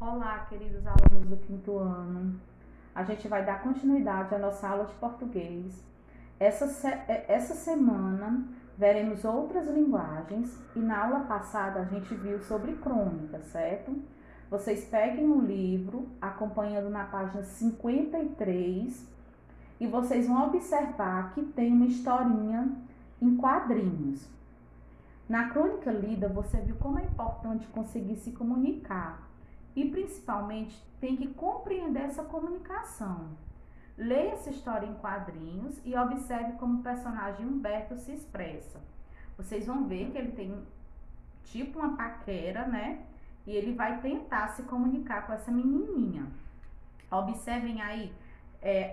Olá, queridos alunos do quinto ano. A gente vai dar continuidade à nossa aula de português. Essa semana veremos outras linguagens e na aula passada a gente viu sobre crônica, certo? Vocês peguem o livro, acompanhando na página 53 e vocês vão observar que tem uma historinha em quadrinhos. Na crônica lida, você viu como é importante conseguir se comunicar. E principalmente tem que compreender essa comunicação. Leia essa história em quadrinhos e observe como o personagem Humberto se expressa. Vocês vão ver que ele tem tipo uma paquera, né? E ele vai tentar se comunicar com essa menininha. Observem aí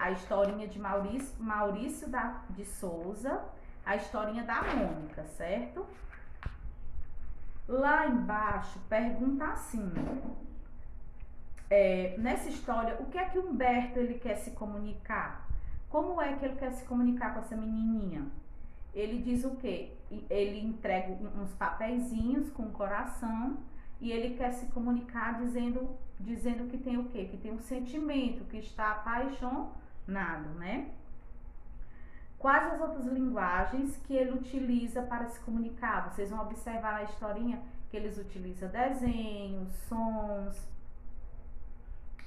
a historinha de Maurício de Souza, a historinha da Mônica, certo? Lá embaixo pergunta assim... nessa história, o que é que Humberto ele quer se comunicar? Como é que ele quer se comunicar com essa menininha? Ele diz o quê? Ele entrega uns papeizinhos com coração e ele quer se comunicar dizendo que tem o quê? Que tem um sentimento, que está apaixonado, né? Quais as outras linguagens que ele utiliza para se comunicar? Vocês vão observar na historinha que eles utilizam desenhos, sons.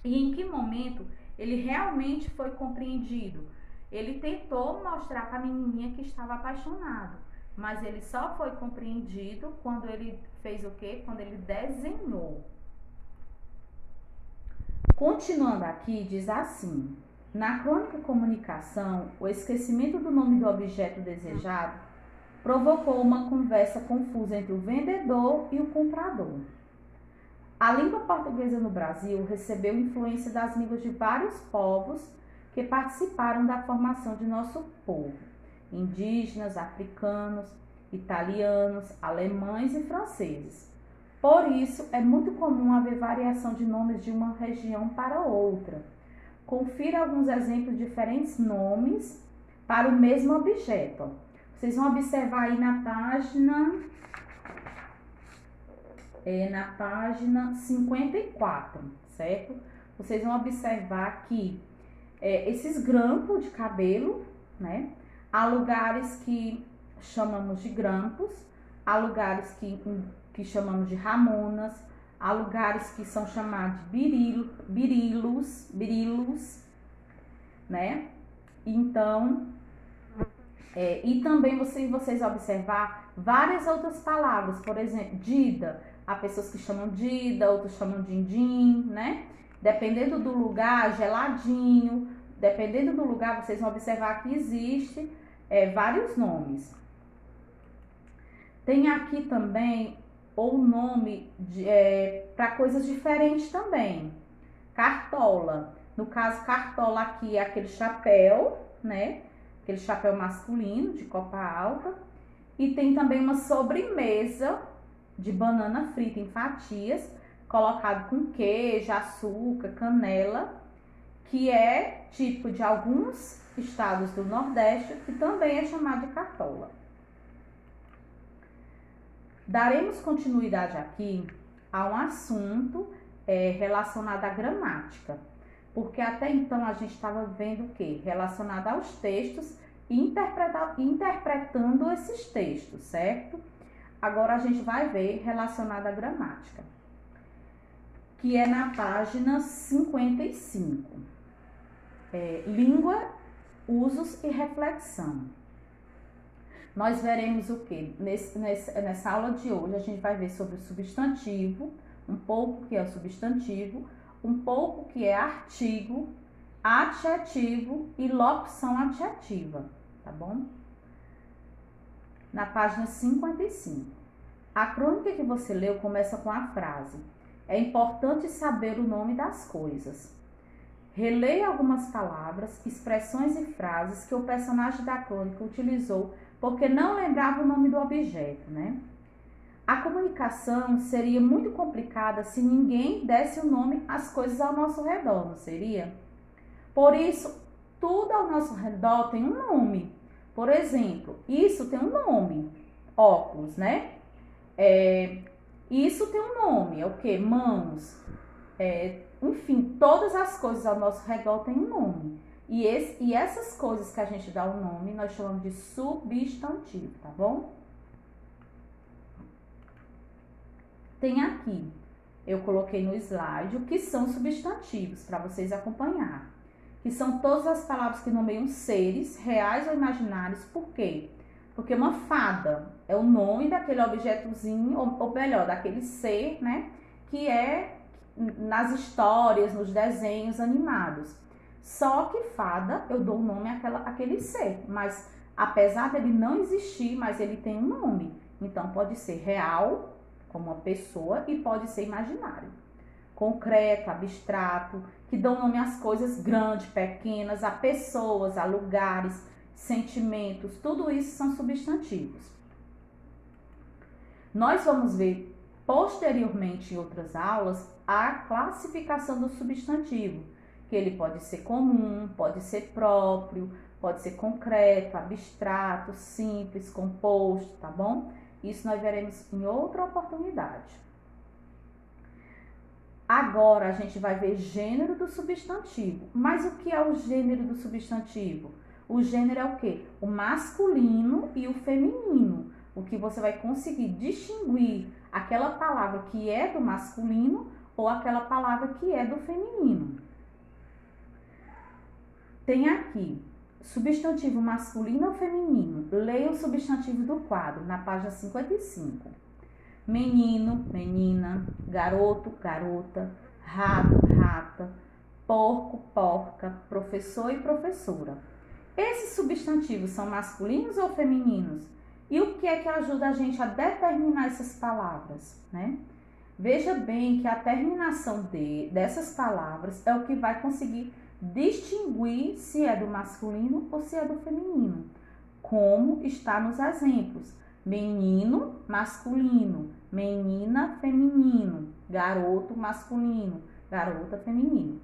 E em que momento ele realmente foi compreendido? Ele tentou mostrar para a menininha que estava apaixonado, mas ele só foi compreendido quando ele fez o quê? Quando ele desenhou. Continuando aqui, diz assim: na crônica comunicação, o esquecimento do nome do objeto desejado provocou uma conversa confusa entre o vendedor e o comprador. A língua portuguesa no Brasil recebeu influência das línguas de vários povos que participaram da formação de nosso povo: indígenas, africanos, italianos, alemães e franceses. Por isso, é muito comum haver variação de nomes de uma região para outra. Confira alguns exemplos de diferentes nomes para o mesmo objeto. Vocês vão observar aí na página 54, certo? Vocês vão observar que esses grampos de cabelo, né? Há lugares que chamamos de grampos, há lugares que chamamos de ramonas, há lugares que são chamados de birilos, né? Então, e também vocês observar várias outras palavras, por exemplo, dida. Há pessoas que chamam dida, outros chamam din-din, né? Dependendo do lugar, geladinho. Dependendo do lugar, vocês vão observar que existe vários nomes. Tem aqui também o nome para coisas diferentes também. Cartola. No caso, cartola aqui é aquele chapéu, né? Aquele chapéu masculino de copa alta. E tem também uma sobremesa de banana frita em fatias, colocado com queijo, açúcar, canela, que é típico de alguns estados do Nordeste, que também é chamado de cartola. Daremos continuidade aqui a um assunto relacionado à gramática, porque até então a gente estava vendo o quê? Relacionado aos textos e interpretando esses textos, certo? Agora a gente vai ver relacionado à gramática, que é na página 55. Língua, usos e reflexão. Nós veremos o que? Nessa aula de hoje a gente vai ver sobre o substantivo, um pouco que é o substantivo, um pouco que é artigo, adjetivo e locução adjetiva, tá bom? Na página 55. A crônica que você leu começa com a frase: é importante saber o nome das coisas. Releia algumas palavras, expressões e frases que o personagem da crônica utilizou porque não lembrava o nome do objeto, né? A comunicação seria muito complicada se ninguém desse o nome às coisas ao nosso redor, não seria? Por isso, tudo ao nosso redor tem um nome. Por exemplo, isso tem um nome, óculos, né? Isso tem um nome, é o quê? Mãos. enfim, todas as coisas ao nosso redor têm um nome. E essas coisas que a gente dá o nome, nós chamamos de substantivo, tá bom? Tem aqui, eu coloquei no slide, o que são substantivos, para vocês acompanhar. Que são todas as palavras que nomeiam seres, reais ou imaginários. Por quê? Porque uma fada é o nome daquele objetozinho, ou melhor, daquele ser, né? Que é nas histórias, nos desenhos animados. Só que fada, eu dou o nome àquele ser. Mas, apesar dele não existir, mas ele tem um nome. Então, pode ser real, como uma pessoa, e pode ser imaginário. Concreto, abstrato, que dão nome às coisas grandes, pequenas, a pessoas, a lugares, sentimentos, tudo isso são substantivos. Nós vamos ver posteriormente em outras aulas a classificação do substantivo, que ele pode ser comum, pode ser próprio, pode ser concreto, abstrato, simples, composto, tá bom? Isso nós veremos em outra oportunidade. Agora a gente vai ver gênero do substantivo. Mas o que é o gênero do substantivo? O gênero é o quê? O masculino e o feminino. O que você vai conseguir distinguir aquela palavra que é do masculino ou aquela palavra que é do feminino. Tem aqui substantivo masculino ou feminino. Leia o substantivo do quadro, na página 55. Menino, menina, garoto, garota, rato, rata, porco, porca, professor e professora. Esses substantivos são masculinos ou femininos? E o que é que ajuda a gente a determinar essas palavras, né? Veja bem que a terminação dessas palavras é o que vai conseguir distinguir se é do masculino ou se é do feminino, como está nos exemplos. Menino, masculino, menina, feminino, garoto, masculino, garota, feminino.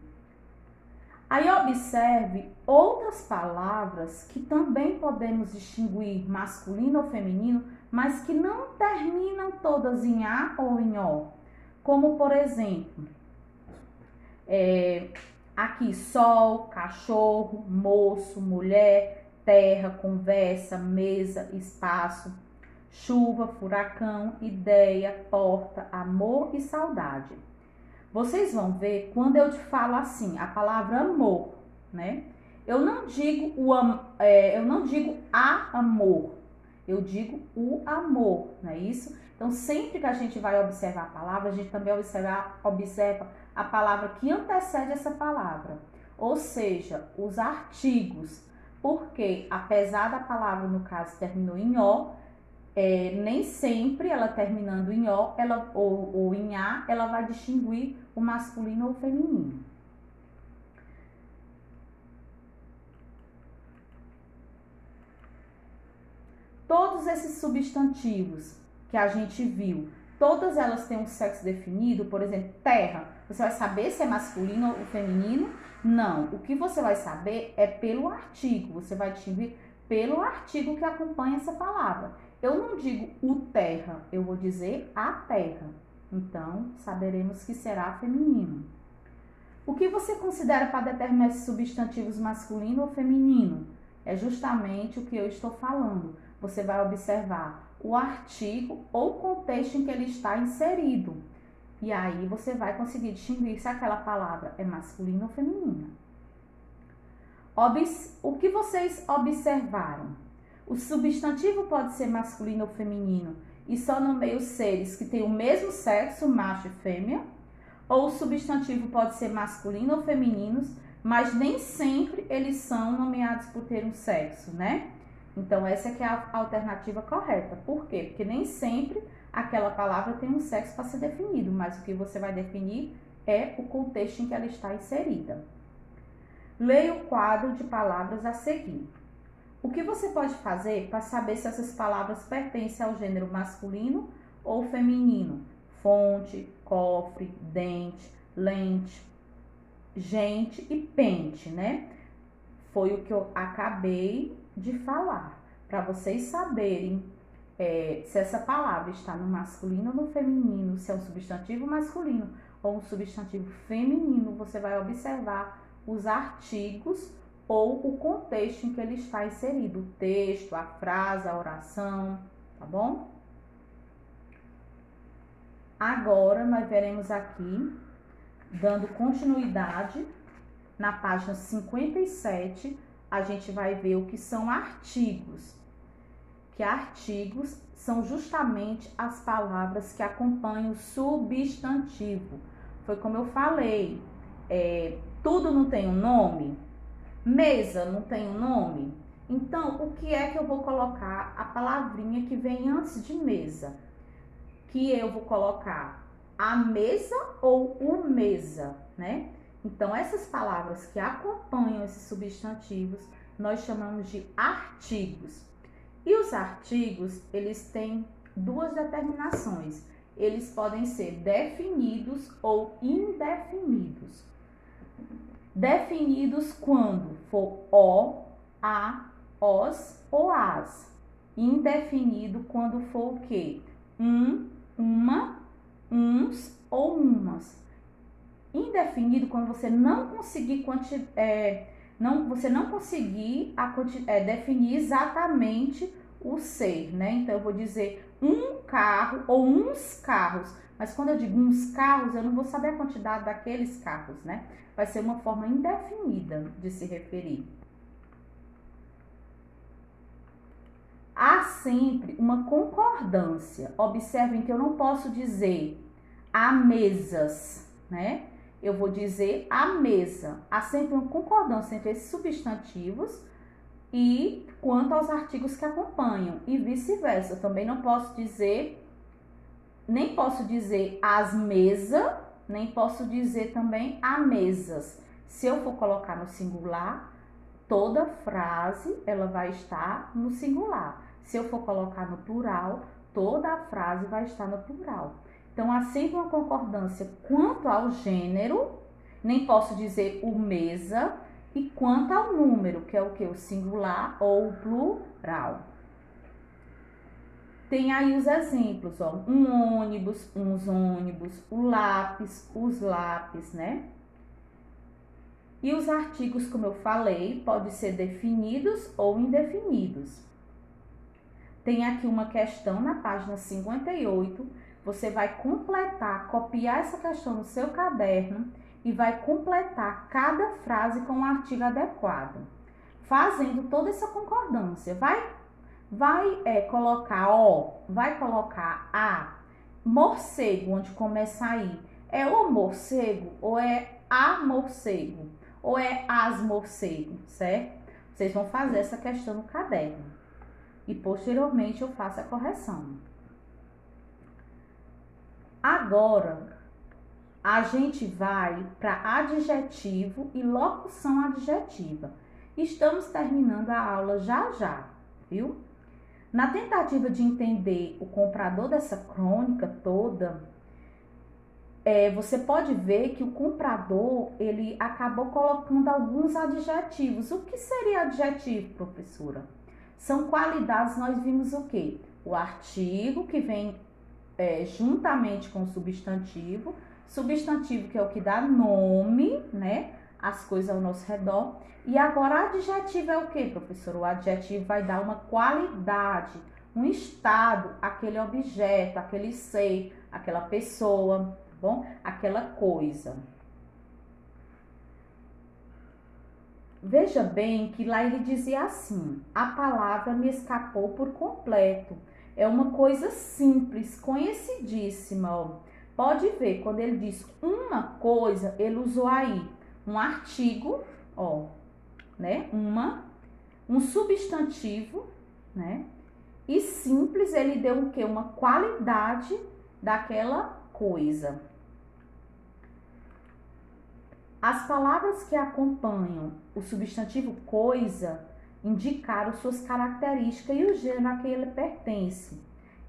Aí observe outras palavras que também podemos distinguir masculino ou feminino, mas que não terminam todas em A ou em O. Como, por exemplo, aqui sol, cachorro, moço, mulher, terra, conversa, mesa, espaço, chuva, furacão, ideia, porta, amor e saudade. Vocês vão ver quando eu te falo assim, a palavra amor, né? Eu não digo a amor, eu digo o amor, não é isso? Então, sempre que a gente vai observar a palavra, a gente também observa a palavra que antecede essa palavra. Ou seja, os artigos. Porque, apesar da palavra, no caso, terminou em O, nem sempre ela terminando em O ou em A, ela vai distinguir o masculino ou o feminino. Todos esses substantivos que a gente viu, todas elas têm um sexo definido. Por exemplo, terra, você vai saber se é masculino ou feminino? Não, o que você vai saber é pelo artigo, você vai distinguir pelo artigo que acompanha essa palavra. Eu não digo o terra, eu vou dizer a terra. Então, saberemos que será feminino. O que você considera para determinar esses substantivos masculino ou feminino? É justamente o que eu estou falando. Você vai observar o artigo ou contexto em que ele está inserido. E aí você vai conseguir distinguir se aquela palavra é masculina ou feminina. O que vocês observaram? O substantivo pode ser masculino ou feminino e só nomeia os seres que têm o mesmo sexo, macho e fêmea? Ou o substantivo pode ser masculino ou feminino, mas nem sempre eles são nomeados por ter um sexo, né? Então, essa que é a alternativa correta. Por quê? Porque nem sempre aquela palavra tem um sexo para ser definido, mas o que você vai definir é o contexto em que ela está inserida. Leia o quadro de palavras a seguir. O que você pode fazer para saber se essas palavras pertencem ao gênero masculino ou feminino? Fonte, cofre, dente, lente, gente e pente, né? Foi o que eu acabei de falar. Para vocês saberem se essa palavra está no masculino ou no feminino, se é um substantivo masculino ou um substantivo feminino, você vai observar os artigos ou o contexto em que ele está inserido, o texto, a frase, a oração, tá bom? Agora, nós veremos aqui, dando continuidade, na página 57, a gente vai ver o que são artigos. Que artigos são justamente as palavras que acompanham o substantivo. Foi como eu falei, tudo não tem um nome? Mesa não tem um nome? Então, o que é que eu vou colocar? A palavrinha que vem antes de mesa. Que eu vou colocar a mesa ou o mesa, né? Então, essas palavras que acompanham esses substantivos, nós chamamos de artigos. E os artigos, eles têm duas determinações. Eles podem ser definidos ou indefinidos. Definidos quando for o, a, os ou as. Indefinido quando for o quê? Uma, uns ou umas. Indefinido quando você não conseguir você não conseguir definir exatamente o ser, né? Então eu vou dizer um carro ou uns carros, mas quando eu digo uns carros, eu não vou saber a quantidade daqueles carros, né? Vai ser uma forma indefinida de se referir. Há sempre uma concordância. Observem que eu não posso dizer há mesas, né? Eu vou dizer a mesa. Há sempre uma concordância entre esses substantivos e quanto aos artigos que acompanham. E vice-versa. Eu também não posso dizer, nem posso dizer as mesas, nem posso dizer também a mesas. Se eu for colocar no singular, toda frase ela vai estar no singular. Se eu for colocar no plural, toda a frase vai estar no plural. Então, há sempre uma concordância quanto ao gênero, nem posso dizer o mesa, e quanto ao número, que é o que? O singular ou o plural. Tem aí os exemplos, ó, um ônibus, uns ônibus, o lápis, os lápis, né? E os artigos, como eu falei, podem ser definidos ou indefinidos. Tem aqui uma questão na página 58, você vai completar, copiar essa questão no seu caderno e vai completar cada frase com um artigo adequado, fazendo toda essa concordância. Vai colocar o, vai colocar a, morcego, onde começa aí, é o morcego ou é a morcego? Ou é as morcego, certo? Vocês vão fazer essa questão no caderno. E posteriormente eu faço a correção. Agora, a gente vai para adjetivo e locução adjetiva. Estamos terminando a aula já, viu? Na tentativa de entender o comprador dessa crônica toda, você pode ver que o comprador, ele acabou colocando alguns adjetivos. O que seria adjetivo, professora? São qualidades, nós vimos o quê? O artigo que vem juntamente com o substantivo que é o que dá nome, né, às coisas ao nosso redor. E agora, adjetivo é o quê, professora? O adjetivo vai dar uma qualidade, um estado, aquele objeto, aquele ser, aquela pessoa, bom? Aquela coisa. Veja bem que lá ele dizia assim: a palavra me escapou por completo. É uma coisa simples, conhecidíssima, ó. Pode ver, quando ele diz uma coisa, ele usou aí um artigo, ó, né? Um substantivo, né? E simples, ele deu o quê? Uma qualidade daquela coisa. As palavras que acompanham o substantivo coisa indicaram suas características e o gênero a que ele pertence.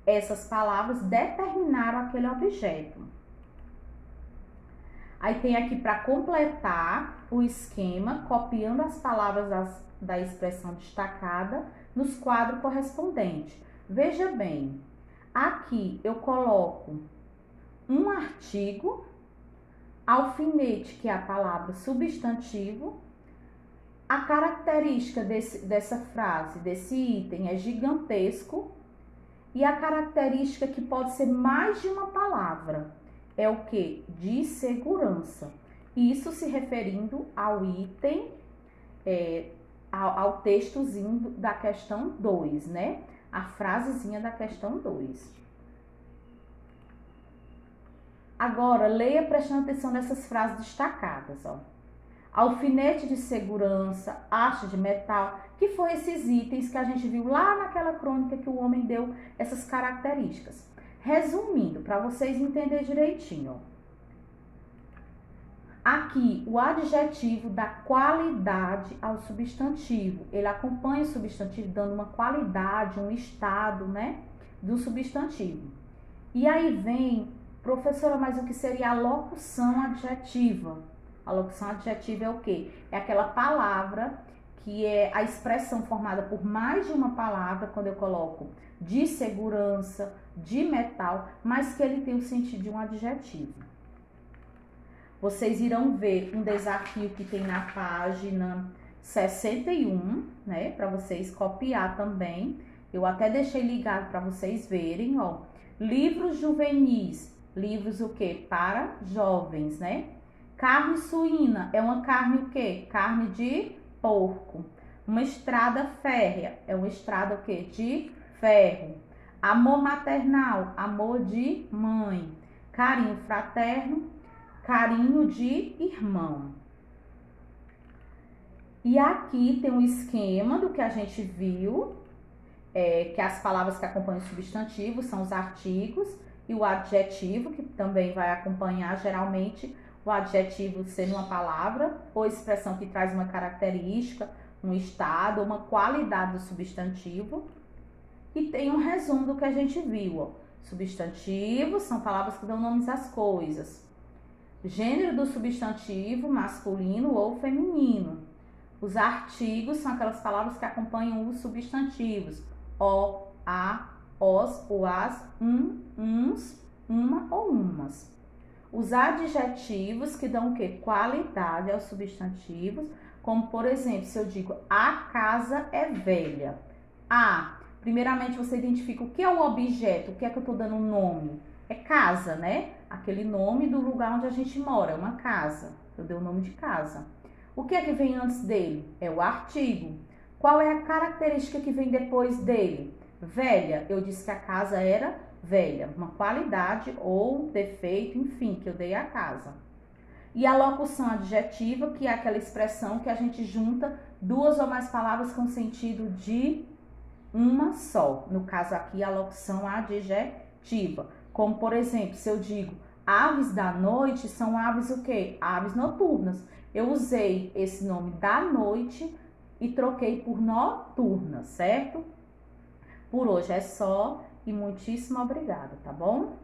Essas palavras determinaram aquele objeto. Aí tem aqui para completar o esquema, copiando as palavras da expressão destacada nos quadros correspondentes. Veja bem, aqui eu coloco um artigo Alfinete, que é a palavra substantivo. A característica dessa frase, desse item, é gigantesco. E a característica que pode ser mais de uma palavra é o que? De segurança. Isso se referindo ao item, ao textozinho da questão 2, né? A frasezinha da questão 2. Agora, leia prestando atenção nessas frases destacadas, ó. Alfinete de segurança, haste de metal, que foram esses itens que a gente viu lá naquela crônica que o homem deu essas características. Resumindo, para vocês entenderem direitinho, ó. Aqui, o adjetivo dá qualidade ao substantivo. Ele acompanha o substantivo dando uma qualidade, um estado, né, do substantivo. E aí vem, professora, mas o que seria a locução adjetiva? A locução adjetiva é o quê? É aquela palavra que é a expressão formada por mais de uma palavra, quando eu coloco de segurança, de metal, mas que ele tem o sentido de um adjetivo. Vocês irão ver um desafio que tem na página 61, né? Para vocês copiar também. Eu até deixei ligado para vocês verem, ó. Livros juvenis, livros o quê? Para jovens, né? Carne suína é uma carne o quê? Carne de porco. Uma estrada férrea é uma estrada o quê? De ferro. Amor maternal, amor de mãe. Carinho fraterno, carinho de irmão. E aqui tem um esquema do que a gente viu, que as palavras que acompanham o substantivo são os artigos e o adjetivo, que também vai acompanhar geralmente o adjetivo sendo uma palavra ou expressão que traz uma característica, um estado, uma qualidade do substantivo. E tem um resumo do que a gente viu, ó. Substantivos são palavras que dão nomes às coisas. Gênero do substantivo, masculino ou feminino. Os artigos são aquelas palavras que acompanham os substantivos. O, a, os, o, as, uns, uma ou umas. Os adjetivos que dão o quê? Qualidade aos substantivos, como por exemplo, se eu digo a casa é velha. Primeiramente você identifica o que é o objeto, o que é que eu estou dando um nome. É casa, né? Aquele nome do lugar onde a gente mora, é uma casa. Eu dei o nome de casa. O que é que vem antes dele? É o artigo. Qual é a característica que vem depois dele? Velha. Eu disse que a casa era velha. Uma qualidade ou defeito, enfim, que eu dei à casa. E a locução adjetiva, que é aquela expressão que a gente junta duas ou mais palavras com sentido de uma só. No caso aqui, a locução adjetiva. Como, por exemplo, se eu digo aves da noite, são aves o quê? Aves noturnas. Eu usei esse nome da noite e troquei por noturna, certo? Por hoje é só e muitíssimo obrigada, tá bom?